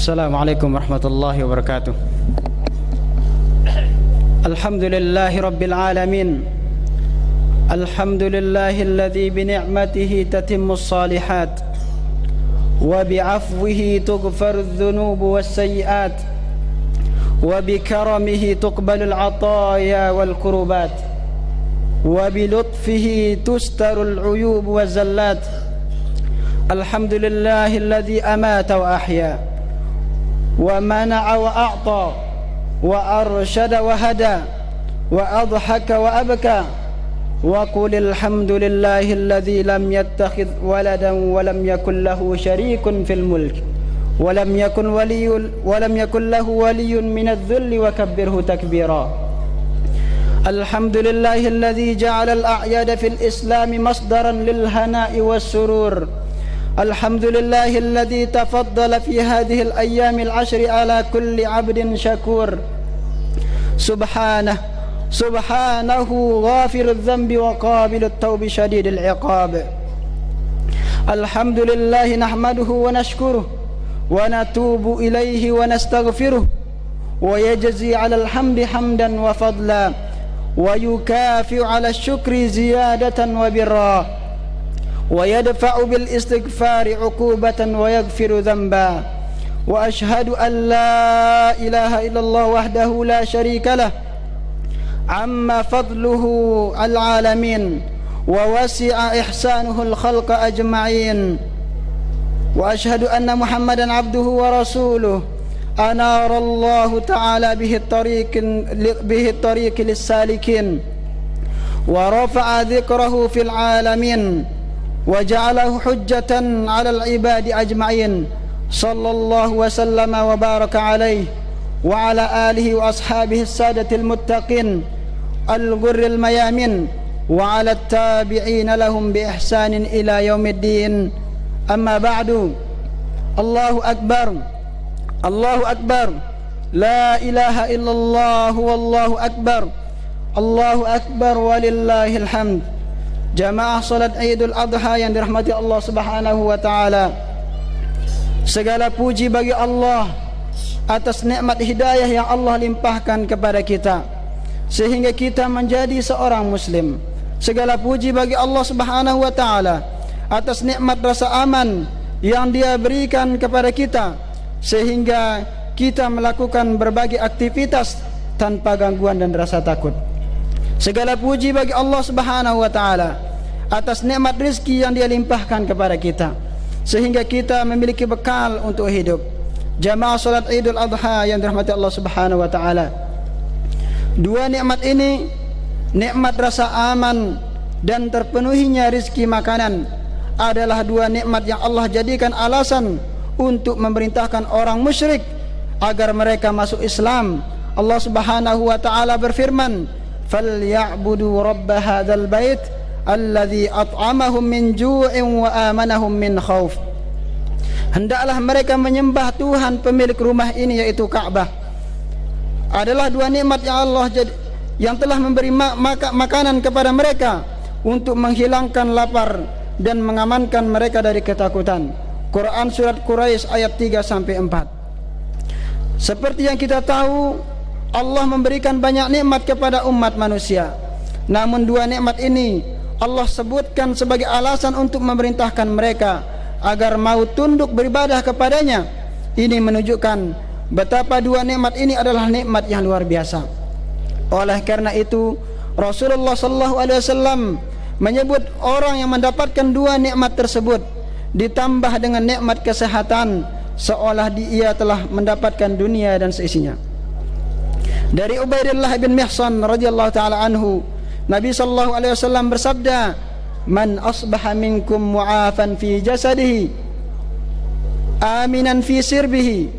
Assalamualaikum warahmatullahi wabarakatuh. Alhamdulillahi rabbil alamin. Alhamdulillahilladzi bi ni'matihi tatimmus shalihat wa bi 'afwihi tughfarudz dzunubu was sayyi'at wa bi karamihi tuqbalul 'ataaya wal qurubat wa bi lutfihi tustarul 'uyub waz zallat. Alhamdulillahilladzi amata wa ahya wa mana'a wa a'ta wa arsyada wa hada wa adhaka wa abka wa qul alhamdulillahilladzi lam yattakhidh waladan wa lam yakul lahu syarikun fil mulk wa lam yakun lahu waliyyun minadh-dhulli wa kabbirhu takbira. Alhamdulillahilladzi ja'ala al-a'yada fil islami masdaran lil hana'i was surur. Alhamdulillahilladzi tafaddala fi hadhihi al-ayyamil 'ashri ala kulli 'abdin syakur. Subhanahu ghafirudz dzambi wa qabilut taubi syadidil 'iqab. Alhamdulillah nahmaduhu wa nashkuruh wa natubu ilaihi wa nastaghfiruh wa yajzi 'alal hamdi hamdan wa fadla wa yukafi'u 'ala syukri ziyadatan wa birra wa yadfa'u bil istighfari 'uqubatan wa yaghfiru dhanba. Wa ashhadu an la ilaha illallah wahdahu la syarika lah amma fadluhu al alamin wa wasi'a ihsanuhu al khalqa ajma'in. Wa ashhadu anna Muhammadan abduhu wa rasuluh anara Allah ta'ala bihi at-tariq lis-salikin wa rafa'a dhikrahu fil alamin wa ja'alahu hujjatan 'alal 'ibadi ajma'in. Sallallahu wa sallama wa baraka alaihi wa ala alihi wa ashabihi as-sadatil muttaqin al-ghurril mayamin wa ala at-tabi'in lahum bi ihsanin ila yaumiddin. Amma ba'du. Allahu akbar. Allahu akbar. La ilaha illallah wallahu akbar. Allahu akbar walillahil hamd. Jamaah salat Idul Adha yang dirahmati Allah Subhanahu wa taala. Segala puji bagi Allah atas nikmat hidayah yang Allah limpahkan kepada kita sehingga kita menjadi seorang muslim. Segala puji bagi Allah Subhanahu wa taala atas nikmat rasa aman yang Dia berikan kepada kita sehingga kita melakukan berbagai aktivitas tanpa gangguan dan rasa takut. Segala puji bagi Allah Subhanahu wa taala atas nikmat rezeki yang Dia limpahkan kepada kita sehingga kita memiliki bekal untuk hidup. Jamaah salat Idul Adha yang dirahmati Allah Subhanahu wa taala. Dua nikmat ini, nikmat rasa aman dan terpenuhinya rezeki makanan, adalah dua nikmat yang Allah jadikan alasan untuk memerintahkan orang musyrik agar mereka masuk Islam. Allah Subhanahu wa taala berfirman, "Falyabudu rabb hadzal bait alladzi at'amahum min ju'in wa amanahum min khauf." Hendaklah mereka menyembah Tuhan pemilik rumah ini, yaitu Ka'bah. Adalah dua nikmat yang Allah yang telah memberi makanan kepada mereka untuk menghilangkan lapar dan mengamankan mereka dari ketakutan. Quran surat Quraisy ayat 3 sampai 4. Seperti yang kita tahu, Allah memberikan banyak nikmat kepada umat manusia. Namun dua nikmat ini Allah sebutkan sebagai alasan untuk memerintahkan mereka agar mau tunduk beribadah kepadanya. Ini menunjukkan betapa dua nikmat ini adalah nikmat yang luar biasa. Oleh karena itu Rasulullah sallallahu alaihi wasallam menyebut orang yang mendapatkan dua nikmat tersebut ditambah dengan nikmat kesehatan seolah dia telah mendapatkan dunia dan seisinya. Dari Ubaidillah bin Mihsan radhiyallahu taala anhu, Nabi sallallahu alaihi wasallam bersabda, "Man asbaha minkum mu'afan fi jasadihi, aminan fi sirbihi,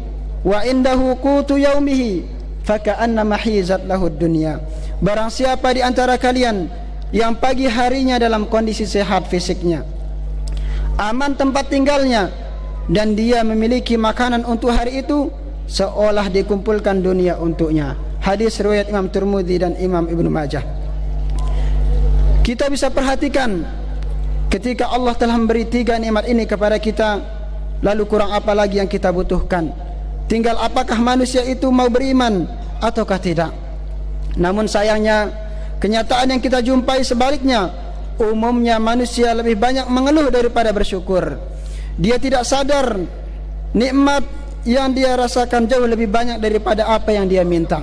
wa indahu qutu yaumihi, faka'anna mahizat lahud dunya." Barang siapa di antara kalian yang pagi harinya dalam kondisi sehat fisiknya, aman tempat tinggalnya, dan dia memiliki makanan untuk hari itu, seolah dikumpulkan dunia untuknya. Hadis riwayat Imam Tirmidzi dan Imam Ibnu Majah. Kita bisa perhatikan ketika Allah telah memberi tiga nikmat ini kepada kita, lalu kurang apa lagi yang kita butuhkan? Tinggal apakah manusia itu mau beriman ataukah tidak. Namun sayangnya kenyataan yang kita jumpai sebaliknya. Umumnya manusia lebih banyak mengeluh daripada bersyukur. Dia tidak sadar nikmat yang dia rasakan jauh lebih banyak daripada apa yang dia minta.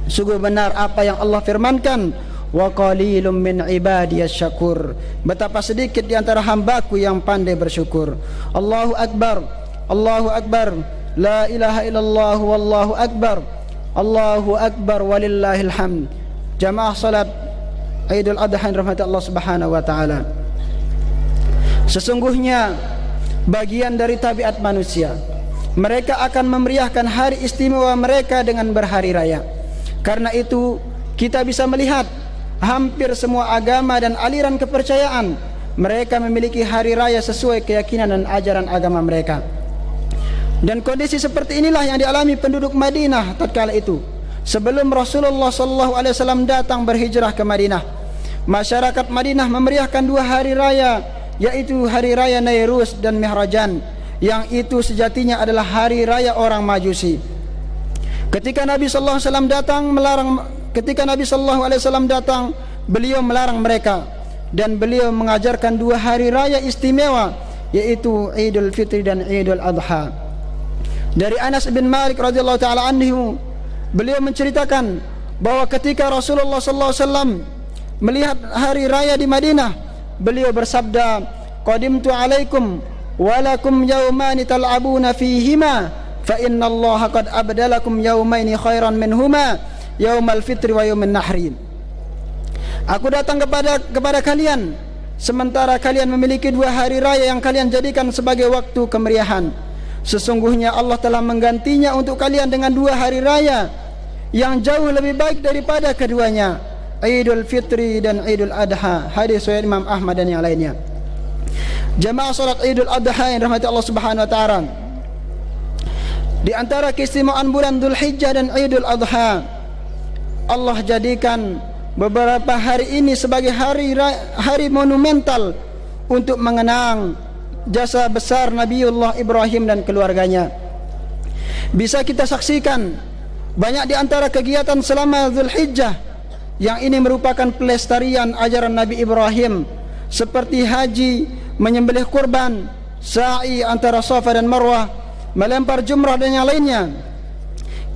Sungguh benar apa yang Allah firmankan, wa qalilum min ibadiyas syakur. Betapa sedikit di antara hambaku yang pandai bersyukur. Allahu akbar, Allahu akbar, la ilaha illallah wallahu akbar, Allahu akbar walillahil hamd. Jamaah salat Idul Adha yang rahmati Allah Subhanahu wa taala. Sesungguhnya bagian dari tabiat manusia, mereka akan memeriahkan hari istimewa mereka dengan berhari raya. Karena itu kita bisa melihat hampir semua agama dan aliran kepercayaan mereka memiliki hari raya sesuai keyakinan dan ajaran agama mereka. Dan kondisi seperti inilah yang dialami penduduk Madinah tatkala itu. Sebelum Rasulullah SAW datang berhijrah ke Madinah, masyarakat Madinah memeriahkan dua hari raya, yaitu hari raya Nairuz dan Mihrajan, yang itu sejatinya adalah hari raya orang Majusi. Ketika Nabi SAW datang, beliau melarang mereka dan beliau mengajarkan dua hari raya istimewa, yaitu Idul Fitri dan Idul Adha. Dari Anas bin Malik radhiyallahu taala anhu, beliau menceritakan bahwa ketika Rasulullah SAW melihat hari raya di Madinah, beliau bersabda, "Qadimtu alaikum walakum yaumani tal'abuna fihima, fa inna Allah qad abdalakum yaumaini khairan minhuma, yaumal fitri wa yaumin nahri." Aku datang kepada kalian sementara kalian memiliki dua hari raya yang kalian jadikan sebagai waktu kemeriahan. Sesungguhnya Allah telah menggantinya untuk kalian dengan dua hari raya yang jauh lebih baik daripada keduanya, Idul Fitri dan Idul Adha. Hadis riwayat Imam Ahmad dan yang lainnya. Jamaah salat Idul Adha yang rahmati Allah Subhanahu wa taala, di antara keistimewaan bulan Dzulhijjah dan Idul Adha, Allah jadikan beberapa hari ini sebagai hari monumental untuk mengenang jasa besar Nabiullah Ibrahim dan keluarganya. Bisa kita saksikan banyak di antara kegiatan selama Dzulhijjah yang ini merupakan pelestarian ajaran Nabi Ibrahim, seperti haji, menyembelih kurban, sa'i antara Safa dan Marwah, melempar jumrah dan yang lainnya.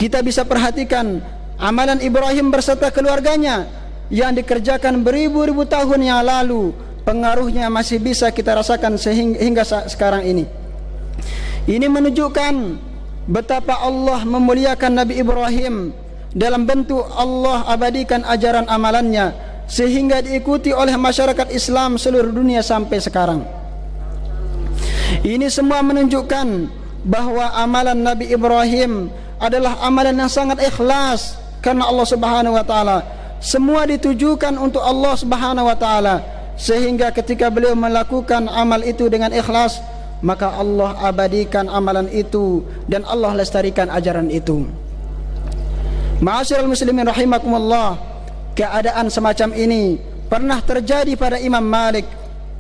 Kita bisa perhatikan amalan Ibrahim berserta keluarganya yang dikerjakan beribu-ribu tahun yang lalu, pengaruhnya masih bisa kita rasakan hingga sekarang ini. Ini menunjukkan betapa Allah memuliakan Nabi Ibrahim dalam bentuk Allah abadikan ajaran amalannya sehingga diikuti oleh masyarakat Islam seluruh dunia sampai sekarang. Ini semua menunjukkan bahwa amalan Nabi Ibrahim adalah amalan yang sangat ikhlas karena Allah Subhanahu wa taala. Semua ditujukan untuk Allah Subhanahu wa taala, sehingga ketika beliau melakukan amal itu dengan ikhlas, maka Allah abadikan amalan itu dan Allah lestarikan ajaran itu. Ma'asyiral muslimin rahimakumullah, keadaan semacam ini pernah terjadi pada Imam Malik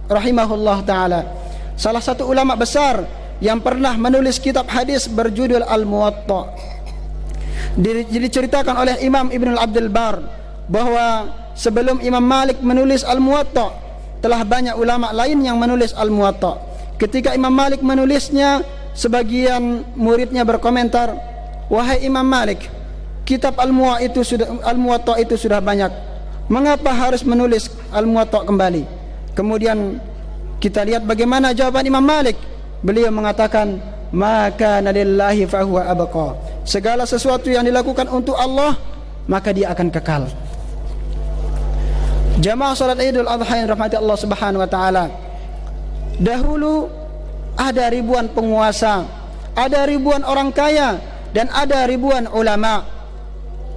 rahimahullah taala, salah satu ulama besar yang pernah menulis kitab hadis berjudul Al-Muwatta. Diceritakan oleh Imam Ibnu Abdul Bar bahwa sebelum Imam Malik menulis Al-Muwatta, telah banyak ulama lain yang menulis Al-Muwatta. Ketika Imam Malik menulisnya, sebagian muridnya berkomentar, "Wahai Imam Malik, kitab Al-Muwatta itu sudah banyak. Mengapa harus menulis Al-Muwatta kembali?" Kemudian kita lihat bagaimana jawaban Imam Malik. Beliau mengatakan, "Maka nalillahi fahuwa abqa." Segala sesuatu yang dilakukan untuk Allah, maka dia akan kekal. Jamaah salat Idul Adha yang rahmati Allah Subhanahu wa taala, dahulu ada ribuan penguasa, ada ribuan orang kaya, dan ada ribuan ulama.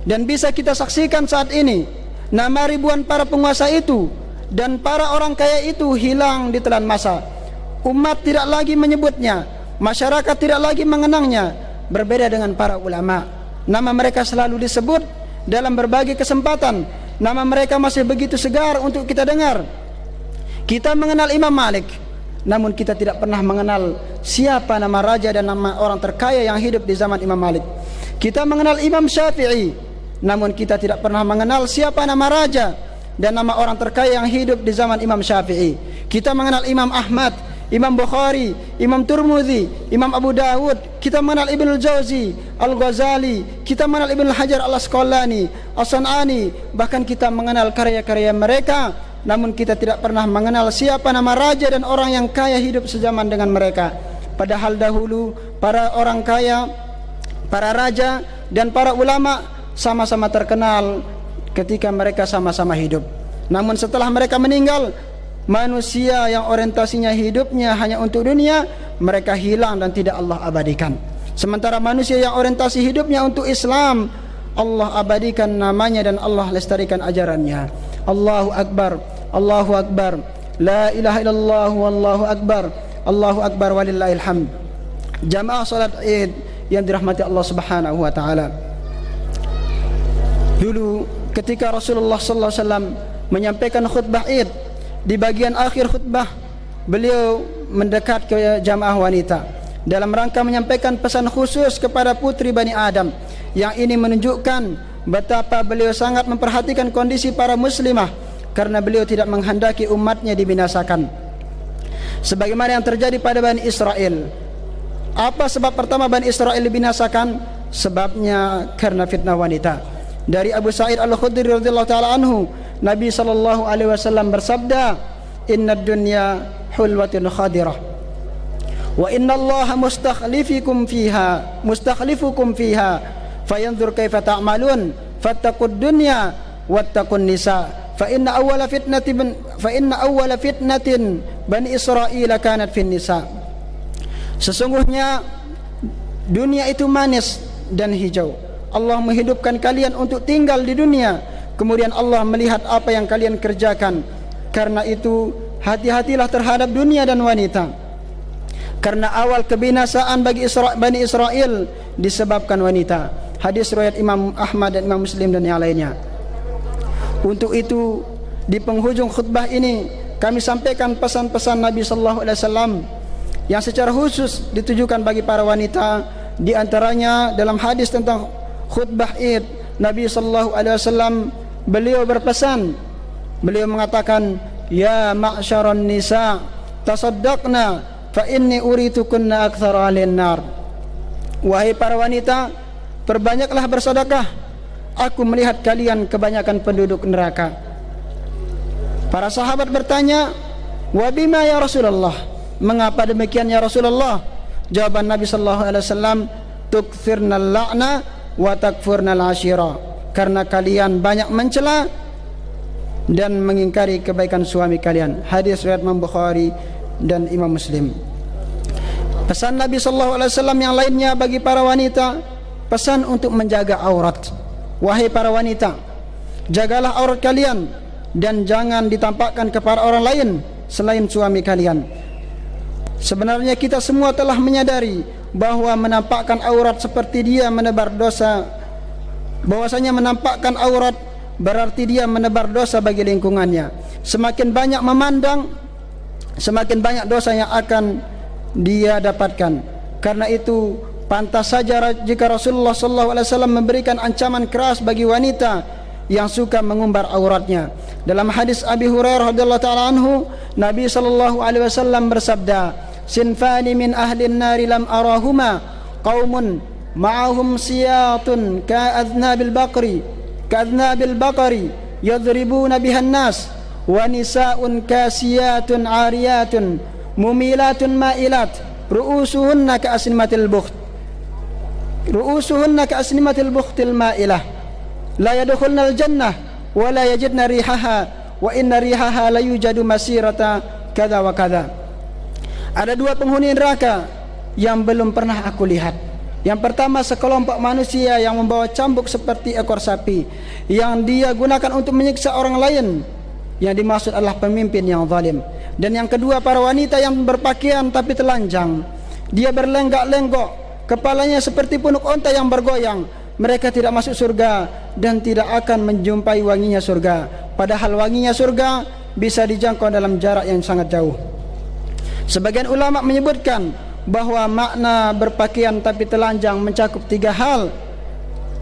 Dan bisa kita saksikan saat ini, nama ribuan para penguasa itu dan para orang kaya itu hilang di telan masa. Umat tidak lagi menyebutnya, masyarakat tidak lagi mengenangnya. Berbeda dengan para ulama, nama mereka selalu disebut dalam berbagai kesempatan. Nama mereka masih begitu segar untuk kita dengar. Kita mengenal Imam Malik, namun kita tidak pernah mengenal siapa nama raja dan nama orang terkaya yang hidup di zaman Imam Malik. Kita mengenal Imam Syafi'i, namun kita tidak pernah mengenal siapa nama raja dan nama orang terkaya yang hidup di zaman Imam Syafi'i. Kita mengenal Imam Ahmad, Imam Bukhari, Imam Tirmidzi, Imam Abu Dawud, kita mengenal Ibnul Jauzi, Al-Ghazali, kita mengenal Ibnu Hajar Al-Asqalani, As-San'ani, bahkan kita mengenal karya-karya mereka, namun kita tidak pernah mengenal siapa nama raja dan orang yang kaya hidup sejaman dengan mereka. Padahal dahulu para orang kaya, para raja dan para ulama sama-sama terkenal ketika mereka sama-sama hidup. Namun setelah mereka meninggal, manusia yang orientasinya hidupnya hanya untuk dunia, mereka hilang dan tidak Allah abadikan. Sementara manusia yang orientasi hidupnya untuk Islam, Allah abadikan namanya dan Allah lestarikan ajarannya. Allahu Akbar, Allahu Akbar, la ilaha illallah wallahu akbar, Allahu Akbar walillahil hamd. Jamaah salat Id yang dirahmati Allah Subhanahu wa taala. Dulu ketika Rasulullah sallallahu alaihi wasallam menyampaikan khutbah Id, di bagian akhir khutbah beliau mendekat ke jamaah wanita dalam rangka menyampaikan pesan khusus kepada putri Bani Adam, yang ini menunjukkan betapa beliau sangat memperhatikan kondisi para muslimah karena beliau tidak menghendaki umatnya dibinasakan sebagaimana yang terjadi pada Bani Israel. Apa sebab pertama Bani Israel dibinasakan? Sebabnya karena fitnah wanita. Dari Abu Sa'id Al-Khudri radhiyallahu taala anhu, Nabi sallallahu alaihi wasallam bersabda, "Innad dunya hulwatun khadirah wa innallaha mustakhlifukum fiha fayanzur kaifa ta'malun fattaqud dunya wattaqun nisa fa inna awwala fitnatin Bani Israil kanat fin nisa." Sesungguhnya dunia itu manis dan hijau. Allah menghidupkan kalian untuk tinggal di dunia, kemudian Allah melihat apa yang kalian kerjakan. Karena itu hati-hatilah terhadap dunia dan wanita, karena awal kebinasaan bagi Bani Israel disebabkan wanita. Hadis riwayat Imam Ahmad dan Imam Muslim dan yang lainnya. Untuk itu di penghujung khutbah ini kami sampaikan pesan-pesan Nabi sallallahu alaihi wasallam yang secara khusus ditujukan bagi para wanita. Di antaranya dalam hadis tentang khutbah Id, Nabi sallallahu alaihi wasallam beliau berpesan, beliau mengatakan, "Ya ma'syaran nisa, tasaddaqna fa inni uritukunna aktsara ahlin nar." Wahai para wanita, perbanyaklah bersedekah, aku melihat kalian kebanyakan penduduk neraka. Para sahabat bertanya, "Wa bima ya Rasulullah?" Mengapa demikian ya Rasulullah? Jawaban Nabi sallallahu alaihi wasallam, "Tukthirnal la'na wa takfurnal ashira." Karena kalian banyak mencela dan mengingkari kebaikan suami kalian. Hadis riwayat Imam Bukhari dan Imam Muslim. Pesan Nabi sallallahu alaihi wasallam yang lainnya bagi para wanita, pesan untuk menjaga aurat. Wahai para wanita, jagalah aurat kalian dan jangan ditampakkan kepada orang lain selain suami kalian. Sebenarnya kita semua telah menyadari bahwa menampakkan aurat seperti dia menebar dosa, bahwasanya menampakkan aurat berarti dia menebar dosa bagi lingkungannya. Semakin banyak memandang, semakin banyak dosa yang akan dia dapatkan. Karena itu pantas saja jika Rasulullah SAW memberikan ancaman keras bagi wanita yang suka mengumbar auratnya. Dalam hadis Abi Hurairah radhiyallahu taala anhu, Nabi SAW bersabda, "Sinfani min ahlin nari lam arahuma, qaumun ma'ahum siyatun ka'adnabil baqari yadribuna bihan nas, wa nisa'un kasiyatun 'ariyatun mumilatun ma'ilat ru'usuhunna ka'asnimatil bukhtil ma'ilah la yadkhulnal jannah wa la yajidna rihaha wa inna rihaha la yujadu masirata kadza wa kadza." Ada dua penghuni neraka yang belum pernah aku lihat. Yang pertama, sekelompok manusia yang membawa cambuk seperti ekor sapi yang dia gunakan untuk menyiksa orang lain. Yang dimaksud adalah pemimpin yang zalim. Dan yang kedua, para wanita yang berpakaian tapi telanjang. Dia berlenggak-lenggok, kepalanya seperti punuk onta yang bergoyang. Mereka tidak masuk surga dan tidak akan menjumpai wanginya surga. Padahal wanginya surga bisa dijangkau dalam jarak yang sangat jauh. Sebagian ulama menyebutkan bahwa makna berpakaian tapi telanjang mencakup 3 hal,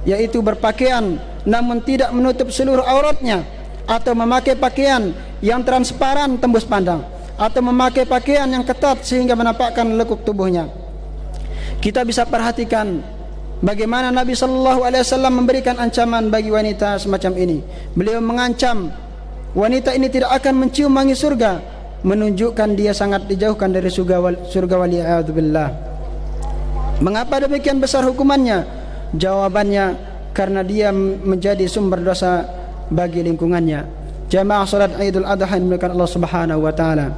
yaitu berpakaian namun tidak menutup seluruh auratnya, atau memakai pakaian yang transparan tembus pandang, atau memakai pakaian yang ketat sehingga menampakkan lekuk tubuhnya. Kita bisa perhatikan bagaimana Nabi sallallahu alaihi wasallam memberikan ancaman bagi wanita semacam ini. Beliau mengancam wanita ini tidak akan mencium wangi surga, menunjukkan dia sangat dijauhkan dari surga waliyadzubillah. Mengapa demikian besar hukumannya? Jawabannya, karena dia menjadi sumber dosa bagi lingkungannya. Jamaah salat Idul Adha yang dimuliakan Allah Subhanahu wa taala.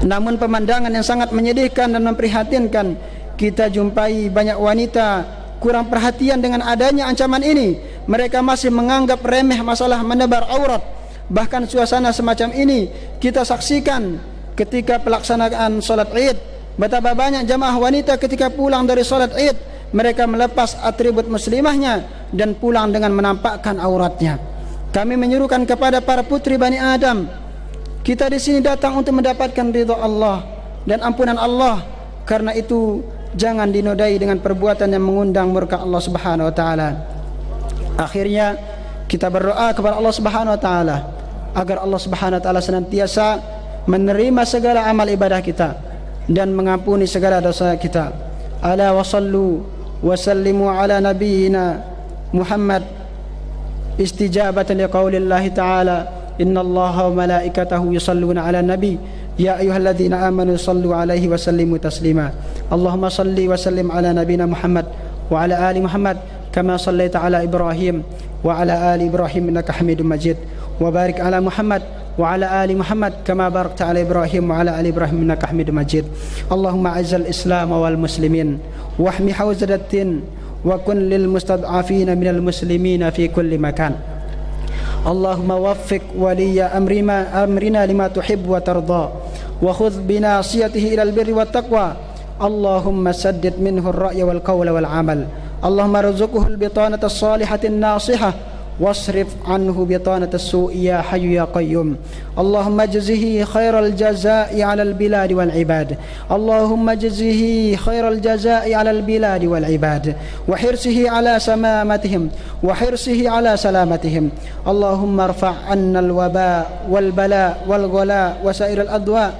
Namun pemandangan yang sangat menyedihkan dan memprihatinkan, kita jumpai banyak wanita kurang perhatian dengan adanya ancaman ini. Mereka masih menganggap remeh masalah menebar aurat. Bahkan suasana semacam ini kita saksikan ketika pelaksanaan salat Id. Betapa banyak jamaah wanita ketika pulang dari salat Id, mereka melepas atribut muslimahnya dan pulang dengan menampakkan auratnya. Kami menyuruhkan kepada para putri Bani Adam, kita di sini datang untuk mendapatkan ridha Allah dan ampunan Allah. Karena itu jangan dinodai dengan perbuatan yang mengundang murka Allah Subhanahu wa taala. Akhirnya kita berdoa kepada Allah Subhanahu wa taala agar Allah Subhanahu wa taala senantiasa menerima segala amal ibadah kita dan mengampuni segala dosa kita. Ala wa sallu wa sallimu ala nabiyyina Muhammad istijabatan liqaulillahi ta'ala innallaha wa malaikatahu yusalluna ala nabi ya ayyuhalladzina amanu sallu alaihi wa sallimu taslima. Allahumma salli wa sallim ala nabiyyina Muhammad wa ala ali Muhammad kama sallaita ala Ibrahim wa ala ali Ibrahim innaka Hamidum Majid wa barik ala Muhammad wa ala ali Muhammad kama barakta ala Ibrahim wa ala ali Ibrahim innaka Hamidum Majid. Allahumma a'izzal Islam wal muslimin wahmi hawzadatin wa kun lil mustad'afina minal muslimina fi kulli makan. Allahumma waffiq waliya amrina lima tuhibbu wa tarda wa khudh binasiyatihi ilal birri wat taqwa. Allahumma saddid minhu ar-ra'ya wal qawla wal amal. Allahumma rzuqhu al-bitanata as-salihata an-nasihah wasrif anhu bitanata as-su'i ya hayyu ya qayyum. Allahumma jazzihi khairal jazaa'i 'alal biladi wal 'ibad. Allahumma jazzihi khairal jazaa'i 'alal biladi wal 'ibad wa hirsihi 'ala samamatihim wa hirsihi 'ala salamatihim. Allahumma irfa' 'anna al-waba wal bala wal ghala wa sa'iral adwa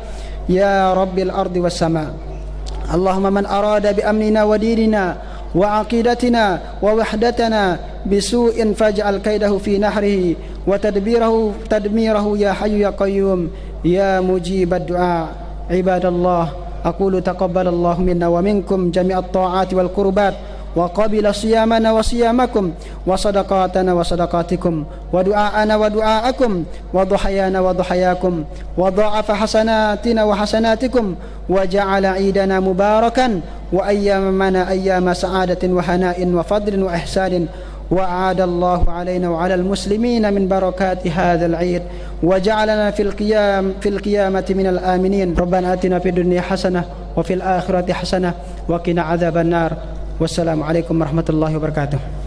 ya rabbil ardi was sama. Allahumma man arada bi amnina wa dinina wa aqidatina wa wahdatana bisu'in faj'al kaidahu fi nahrihi wa tadmirahu ya hayyu ya qayyum ya mujibad du'a. Ibadallah, aqulu taqabbalallahu minna wa minkum jami'at ta'ati wal qurbat wa qabila siyamana wa siyamakum wa sadaqatana wa sadaqatikum wa du'aana wa du'aakum wa dhuhayana wa dhuhayakum wa dha'afa hasanatina wa hasanatikum wa ja'ala 'idana mubarakan wa ayyamana ayyama sa'adatin wa hana'in wa fadlin wa ihsanin wa 'ada Allahu 'alaina wa 'alal muslimina min barakati hadzal 'id wa ja'alana fil qiyamati minal aminin. Rabbana atina fid dunya hasanah wa fil akhirati hasanah wa qina adzaban nar. Wassalamualaikum warahmatullahi wabarakatuh.